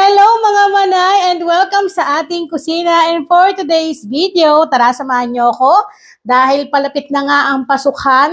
Hello mga manay and welcome sa ating kusina. And for today's video, tara samahan niyo ako dahil palapit na nga ang pasukan.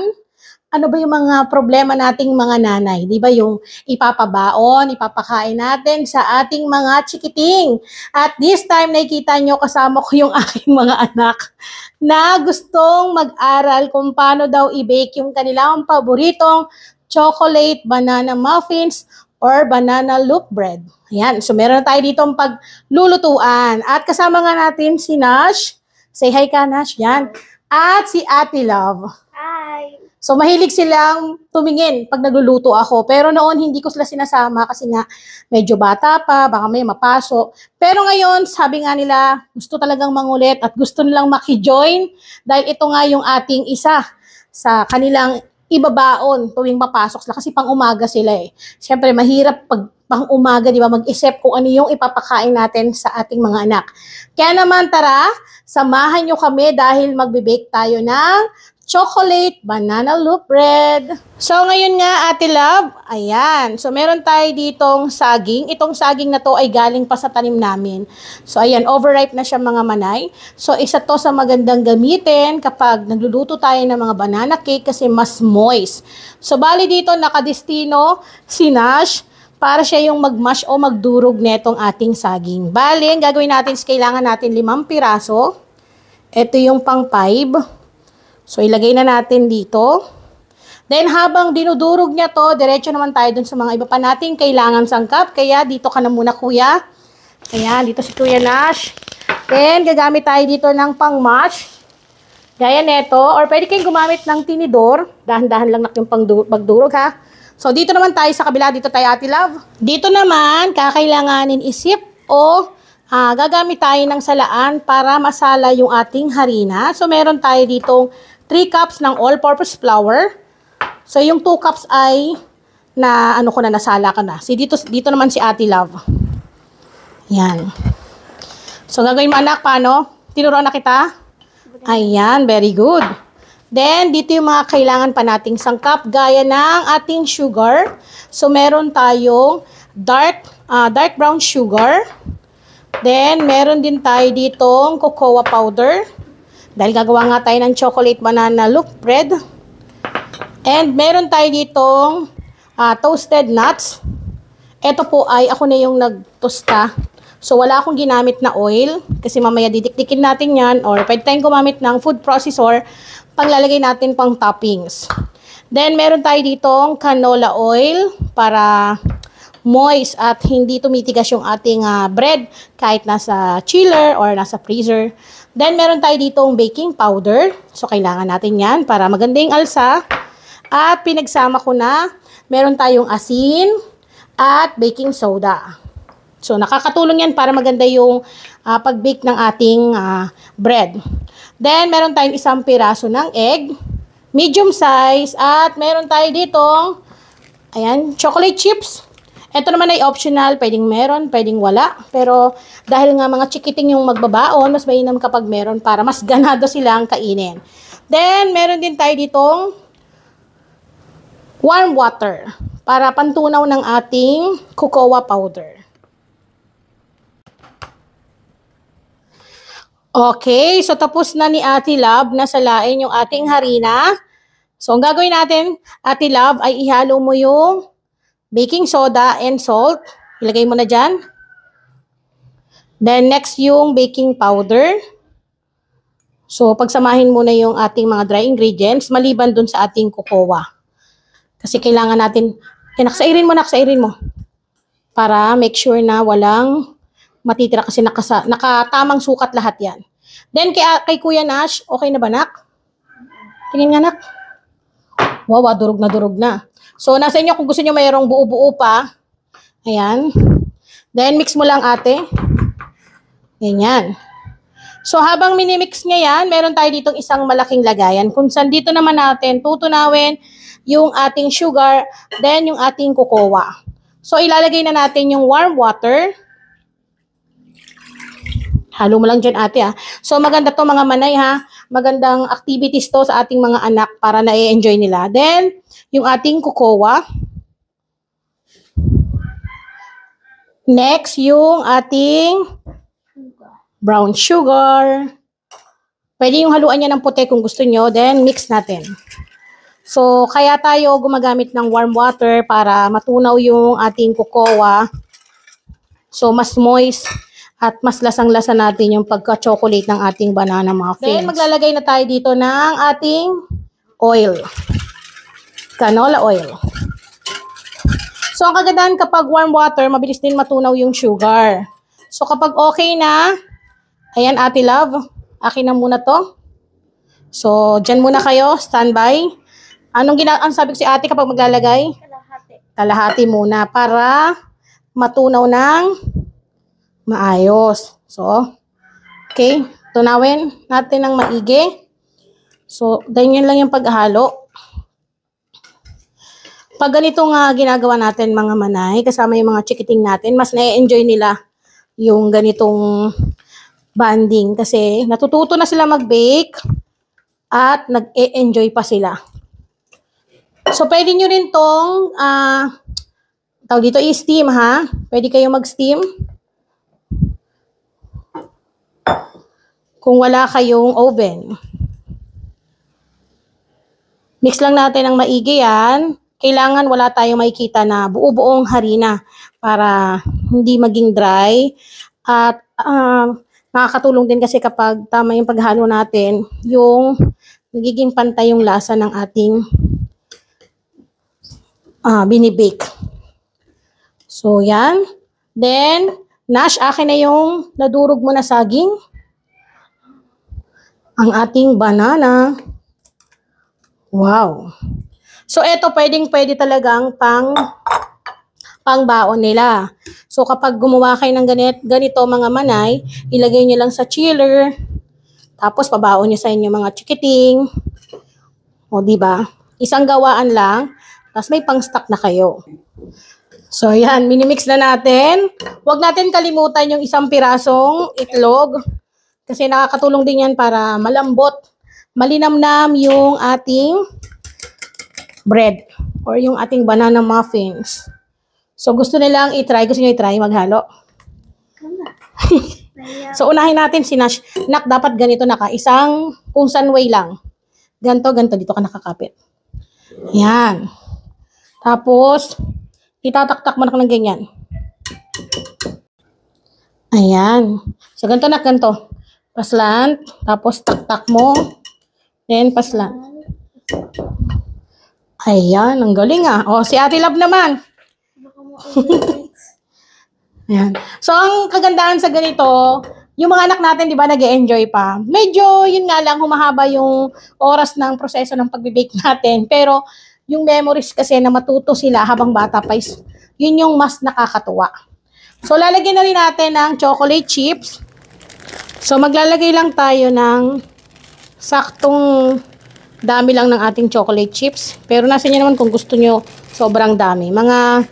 Ano ba yung mga problema nating mga nanay? Di ba yung ipapabaon, ipapakain natin sa ating mga chikiting. At this time, nakikita nyo kasama ko yung aking mga anak na gustong mag-aral kung paano daw i-bake yung kanilang paboritong chocolate banana muffins or banana loaf bread. Ayan, so meron tayo dito ang paglulutuan. At kasama nga natin si Nash. Say hi ka, Nash. Yan. At si Ate Love. Hi! So mahilig silang tumingin pag nagluluto ako. Pero noon hindi ko sila sinasama kasi nga medyo bata pa, baka may mapaso. Pero ngayon, sabi nga nila, gusto talagang mangulit at gusto nilang makijoin dahil ito nga yung ating isa sa kanilang ibabaon tuwing mapasok sila kasi pang umaga sila eh. Siyempre mahirap pag pang umaga, di ba, mag-isip kung ano yung ipapakain natin sa ating mga anak. Kaya naman tara, samahan nyo kami dahil magbe-bake tayo ng chocolate banana loaf bread. So ngayon nga, Ate Love, ayan. So meron tayo ditong saging. Itong saging na to ay galing pa sa tanim namin. So ayan, overripe na siya mga manay. So isa to sa magandang gamitin kapag nagluluto tayo ng mga banana cake kasi mas moist. So bali dito nakadestino si Nash para siya yung mag-mash o magdurog netong ating saging. Bali, ang gagawin natin is kailangan natin 5 piraso. Ito yung pang 5. So, ilagay na natin dito. Then, habang dinudurog niya to, diretso naman tayo dun sa mga iba pa nating kailangan sangkap. Kaya, dito ka na muna, kuya. Ayan, dito si Kuya Nash. Then, gagamit tayo dito ng pang-mash. Gaya neto. Or, pwede kayong gumamit ng tinidor. Dahan-dahan lang yung pagdurog, ha. So, dito naman tayo sa kabila. Dito tayo, Ate Love. Dito naman, kakailanganin isip o gagamit tayo ng salaan para masala yung ating harina. So, meron tayo ditong 3 cups ng all-purpose flour. So, yung 2 cups ay nasala ka na. Dito naman si Ate Love. Yan. So, gagawin mo anak, paano? Tinuruan na kita? Ayan, very good. Then, dito yung mga kailangan pa nating sangkap, gaya ng ating sugar. So, meron tayong dark brown sugar. Then, meron din tayo ditong cocoa powder. Dahil gagawa nga tayo ng chocolate banana loaf bread. And meron tayo ditong toasted nuts. Ito po ay ako na yung nagtosta. So, wala akong ginamit na oil. Kasi mamaya didikdikin natin yan. Or pwede tayong gumamit ng food processor paglalagay natin pang toppings. Then, meron tayo ditong canola oil para moist at hindi tumitigas yung ating bread kahit nasa chiller or nasa freezer. Then, meron tayo ditong baking powder. So, kailangan natin yan para maganda yung alsa. At pinagsama ko na, meron tayong asin at baking soda. So, nakakatulong yan para maganda yung pag-bake ng ating bread. Then, meron tayong 1 piraso ng egg, medium size, at meron tayo ditong, ayan, chocolate chips. Ito naman ay optional, pwedeng meron, pwedeng wala. Pero dahil nga mga chikiting yung magbabaon, mas mainam kapag meron para mas ganado silang kainin. Then, meron din tayo ditong warm water para pantunaw ng ating cocoa powder. Okay, so tapos na ni Ate Love na salain yung ating harina. So, ang gagawin natin, Ate Love, ay ihalo mo yung baking soda and salt. Ilagay mo na dyan. Then, next yung baking powder. So, pagsamahin mo na yung ating mga dry ingredients, maliban dun sa ating cocoa. Kasi kailangan natin, naksairin mo. Para make sure na walang matitira kasi nakatamang sukat lahat yan. Then, kay Kuya Nash, okay na ba, nak? Tingin nga, nak. Wow, durog na. So, nasa inyo kung gusto nyo mayroong buo-buo pa. Ayan. Then, mix mo lang, ate. Ganyan. So, habang minimix niya yan, meron tayo ditong isang malaking lagayan. Kung saan dito naman natin tutunawin yung ating sugar, then yung ating cocoa. So, ilalagay na natin yung warm water. Halo mo lang dyan, ate, ha. So, maganda to mga manay, ha. Magandang activities to sa ating mga anak para na-enjoy nila. Then, yung ating cocoa. Next, yung ating brown sugar. Pwede yung haluan niya ng puti kung gusto nyo. Then, mix natin. So, kaya tayo gumagamit ng warm water para matunaw yung ating cocoa. So, mas moist at mas lasang-lasa natin yung pagka-chocolate ng ating banana muffins. Then, maglalagay na tayo dito ng ating oil. Canola oil. So, ang kagandahan kapag warm water, mabilis din matunaw yung sugar. So, kapag okay na, ayan, Ate Love, akin na muna to. So, dyan muna kayo, standby. Ang sabi ko si ate kapag maglalagay? Kalahati. Kalahati muna para matunaw ng maayos. So, okay. Tunawin natin ng maigi. So, ganyan lang yung paghalo. Pag ganito nga ginagawa natin mga manay, kasama yung mga chikiting natin, mas na-enjoy nila yung ganitong banding. Kasi natututo na sila mag-bake at nag-e-enjoy pa sila. So, pwede nyo rin tong, tawag dito i-steam ha. Pwede kayo mag-steam. Kung wala kayong oven. Mix lang natin ng maigi yan. Kailangan wala tayong makikita na buo-buong harina para hindi maging dry. At nakakatulong din kasi kapag tama yung paghalo natin, yung nagiging pantay yung lasa ng ating binibake. So, yan. Then, Nash, akin na yung nadurog mo na saging. Ang ating banana. Wow. So, eto pwedeng-pwede talagang pangbaon nila. So, kapag gumawa kayo ng ganito mga manay, ilagay nyo lang sa chiller. Tapos, pabaon nyo sa inyo mga chikiting. O, diba? Isang gawaan lang. Tapos may pang-stock na kayo. So, yan. Minimix na natin. Huwag natin kalimutan yung isang pirasong itlog. Kasi nakakatulong din yan para malambot, malinamnam yung ating bread. Or yung ating banana muffins. So, gusto nilang i-try. Gusto nyo i-try maghalo? So, unahin natin si Nash. Nak, dapat ganito naka. Isang kung saan way lang. Ganto, dito ka nakakapit. Yan. Tapos, itataktak mo na ng ganyan. Ayan. So, ganito na, ganito. Paslant. Tapos, taktak mo. Then, paslant. Ayan. Ang galing ah. O, si Ate Love naman. Ayan. So, ang kagandahan sa ganito, yung mga anak natin, di ba, nag-e-enjoy pa. Medyo, yun nga lang, humahaba yung oras ng proseso ng pag-bake natin. Pero, yung memories kasi na matuto sila habang bata pa, yun yung mas nakakatuwa. So, lalagyan na rin natin ng chocolate chips. So, maglalagay lang tayo ng saktong dami lang ng ating chocolate chips. Pero nasa inyo naman kung gusto nyo sobrang dami. Mga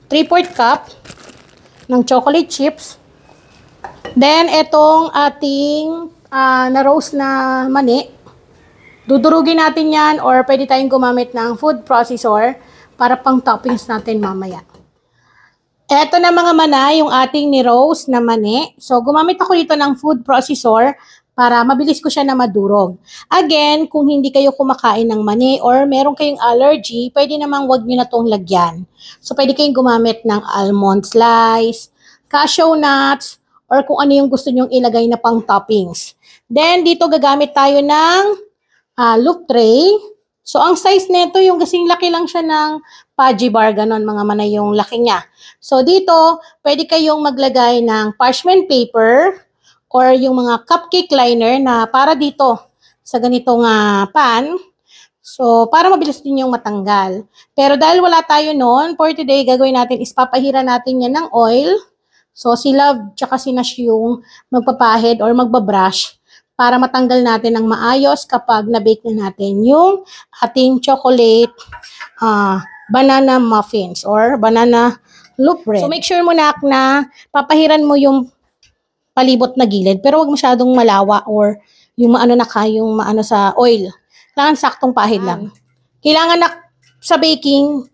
3/4 cup ng chocolate chips. Then, etong ating na-roast na mani. Dudurugin natin yan or pwede tayong gumamit ng food processor para pang toppings natin mamaya. Eto na mga manay, yung ating ni-roast na mani. So, gumamit ako dito ng food processor para mabilis ko siya na madurog. Again, kung hindi kayo kumakain ng mani or meron kayong allergy, pwede namang wag nyo na itong lagyan. So, pwede kayong gumamit ng almond slice, cashew nuts, or kung ano yung gusto nyong ilagay na pang toppings. Then, dito gagamit tayo ng loop tray. So, ang size nito, yung kasing laki lang siya ng Pudgy bar, ganon mga manay yung laki niya. So, dito, pwede kayong maglagay ng parchment paper or yung mga cupcake liner na para dito sa ganitong pan. So, para mabilis din yung matanggal. Pero dahil wala tayo noon, for today, gagawin natin is papahira natin yan ng oil. So, si Love tsaka si Nash yung magpapahid or magbabrush para matanggal natin ng maayos kapag na-bake na natin yung ating chocolate banana muffins or banana loaf bread. So, make sure mo na papahiran mo yung palibot na gilid pero wag masyadong malawa or yung maano sa oil. Kailangan saktong pahid lang. Kailangan na sa baking,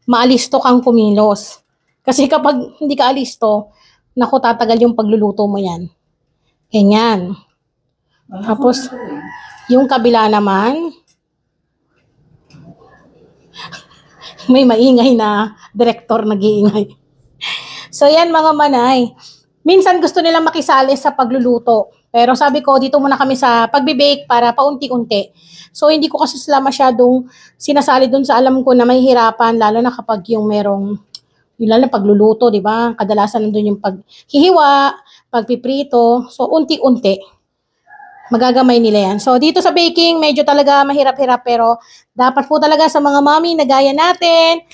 maalisto kang kumilos. Kasi kapag hindi ka alisto, naku, tatagal yung pagluluto mo yan. Ganyan. Tapos, yung kabila naman, may maingay na direktor nag-iingay. So, yan mga manay. Minsan gusto nilang makisali sa pagluluto. Pero sabi ko, dito muna kami sa pagbe-bake para paunti-unti. So, hindi ko kasi sila masyadong sinasali dun sa alam ko na may hirapan, lalo na kapag yung merong, yung lalo na pagluluto, di ba? Kadalasan nandun yung paghihiwa, pagpiprito. So, unti-unti. Magagamay nila yan. So, dito sa baking, medyo talaga mahirap-hirap, pero dapat po talaga sa mga mommy na gaya natin,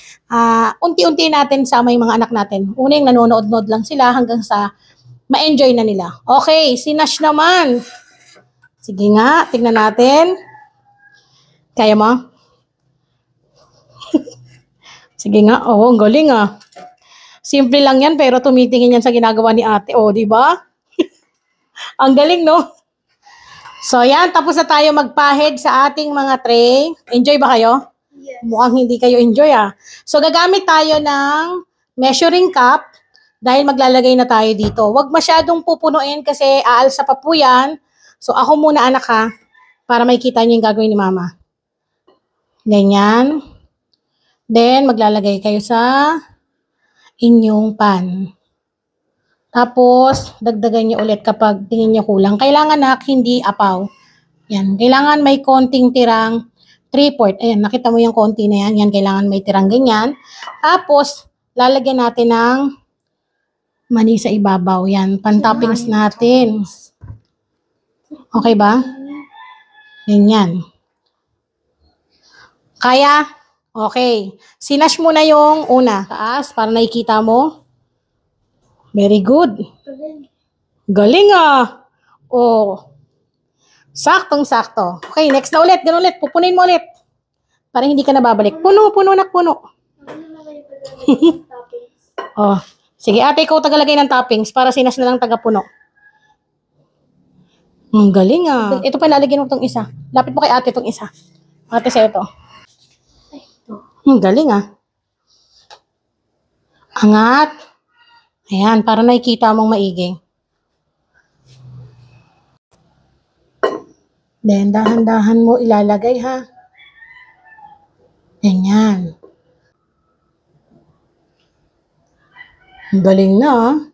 unti-unti natin sama yung mga anak natin. Una yung nanonood-nood lang sila hanggang sa ma-enjoy na nila. Okay, si Nash naman. Sige nga, tignan natin. Kaya mo? Sige nga, ang galing Simple lang yan, pero tumitingin yan sa ginagawa ni ate. Di ba? Ang galing, no? So, yan. Tapos na tayo magpahid sa ating mga tray. Enjoy ba kayo? Yes. Mukhang hindi kayo enjoy, So, gagamit tayo ng measuring cup dahil maglalagay na tayo dito. Huwag masyadong pupunuin kasi aalsa pa po yan. So, ako muna, anak, para makita niyo yung gagawin ni mama. Ganyan. Then, maglalagay kayo sa inyong pan. Tapos, dagdagan niyo ulit kapag tingin niyo kulang. Kailangan hindi apaw. Yan. Kailangan may konting tirang 3/4. Ayan, nakita mo yung konti na yan. Yan, kailangan may tirang ganyan. Tapos, lalagyan natin ng mani sa ibabaw. Yan, pan-toppings natin. Okay ba? Ganyan. Kaya? Okay. Sinash muna yung una. Taas, para nakikita mo. Very good. Galing Saktong-sakto. Okay, next na ulit. Ganun ulit. Pupunin mo ulit. Para hindi ka nababalik. Puno, nak, puno. Sige, ate, ikaw tagalagay ng toppings para sinas na lang tagapuno. Galing Ito pa, lalagyan mo itong isa. Lapit mo kay ate itong isa. Ate, sa ito. Galing Angat. Ayan, para nakikita mong maigi. Then, dahan-dahan mo ilalagay, Ganyan. Galing na,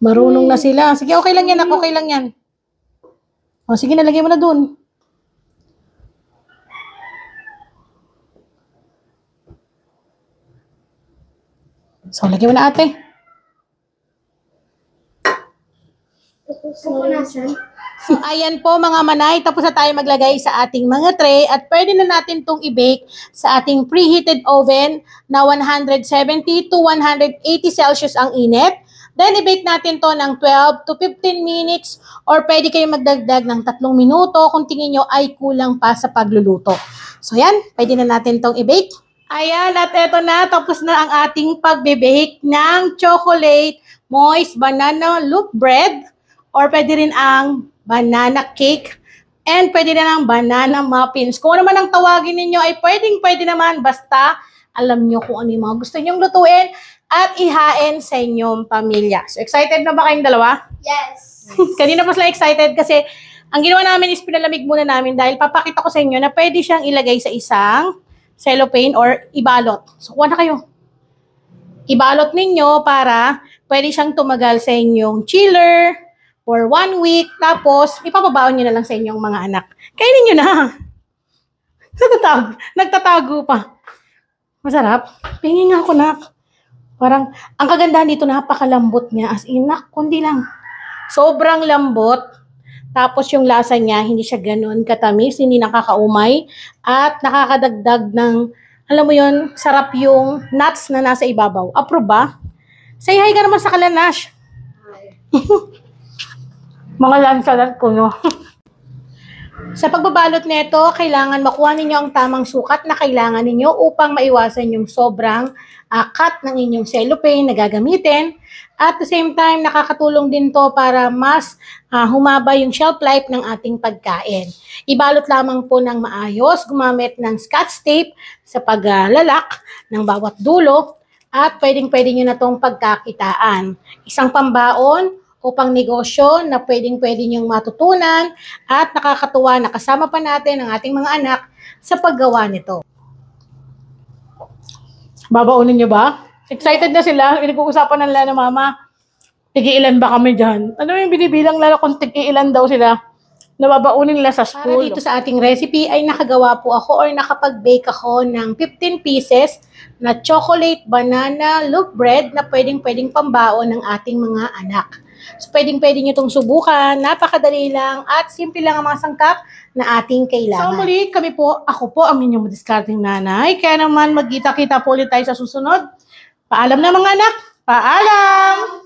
Marunong na sila. Sige, okay lang yan, okay lang yan. Sige, nalagay mo na dun. So, lagyan mo na, ate. Ayan po mga manay, tapos na tayo maglagay sa ating mga tray at pwede na natin itong i-bake sa ating preheated oven na 170 to 180 Celsius ang init. Then, i-bake natin to ng 12 to 15 minutes or pwede kayong magdagdag ng 3 minuto kung tingin nyo ay kulang pa sa pagluluto. So, yan, pwede na natin itong i-bake. Ayan, at eto na, tapos na ang ating pagbe-bake ng chocolate moist banana loaf bread or pwede rin ang banana cake and pwede rin ang banana muffins. Kung ano man ang tawagin ninyo ay pwede naman basta alam nyo kung ano yung mga gusto nyong lutuin at ihain sa inyong pamilya. So, excited na ba kayong dalawa? Yes. Kanina pa sila excited kasi ang ginawa namin is pinalamig muna namin dahil papakita ko sa inyo na pwede siyang ilagay sa isang cellophane or ibalot. So, kuha na kayo. Ibalot ninyo para pwede siyang tumagal sa inyong chiller for 1 week. Tapos, ipapabaon nyo na lang sa inyong mga anak. Kainin nyo na. Nagtatago pa. Masarap. Pingin nga ako, nak. Parang, ang kagandahan dito, napakalambot niya. As in, nak, kundi lang. Sobrang lambot. Tapos yung lasa niya, hindi siya ganun katamis, hindi nakakaumay, at nakakadagdag ng, alam mo yun, sarap yung nuts na nasa ibabaw. Approve ba? Say hi ka naman sa Kalanash. Hi. Mga lansalan ko, no? Sa pagbabalot nito, kailangan makuha ninyo ang tamang sukat na kailangan ninyo upang maiwasan yung sobrang cut ng inyong cellophane na gagamitin. At the same time, nakakatulong din to para mas humaba yung shelf life ng ating pagkain. Ibalot lamang po ng maayos, gumamit ng scotch tape sa paglalak ng bawat dulo. at pwedeng-pwede nyo na itong pagkakitaan. Isang pambaon o pang negosyo na pwedeng-pwede nyong matutunan at nakakatuwa na kasama pa natin ang ating mga anak sa paggawa nito. Babaunin nyo ba? Excited na sila. Pinag-uusapan nila na mama, tigi-ilan ba kami dyan? Ano yung binibilang lalo kung tigi-ilan daw sila? Nababaunin nila sa school. Para dito sa ating recipe ay nakagawa po ako or nakapag-bake ako ng 15 pieces na chocolate banana loaf bread na pwedeng-pwedeng pambaon ng ating mga anak. So pwedeng-pwede nyo itong subukan, napakadali lang at simple lang ang mga sangkap na ating kailangan. So muli, ako po ang inyong madiskarteng nanay. Kaya naman magkita-kita po ulit tayo sa susunod. Paalam na mga anak! Paalam!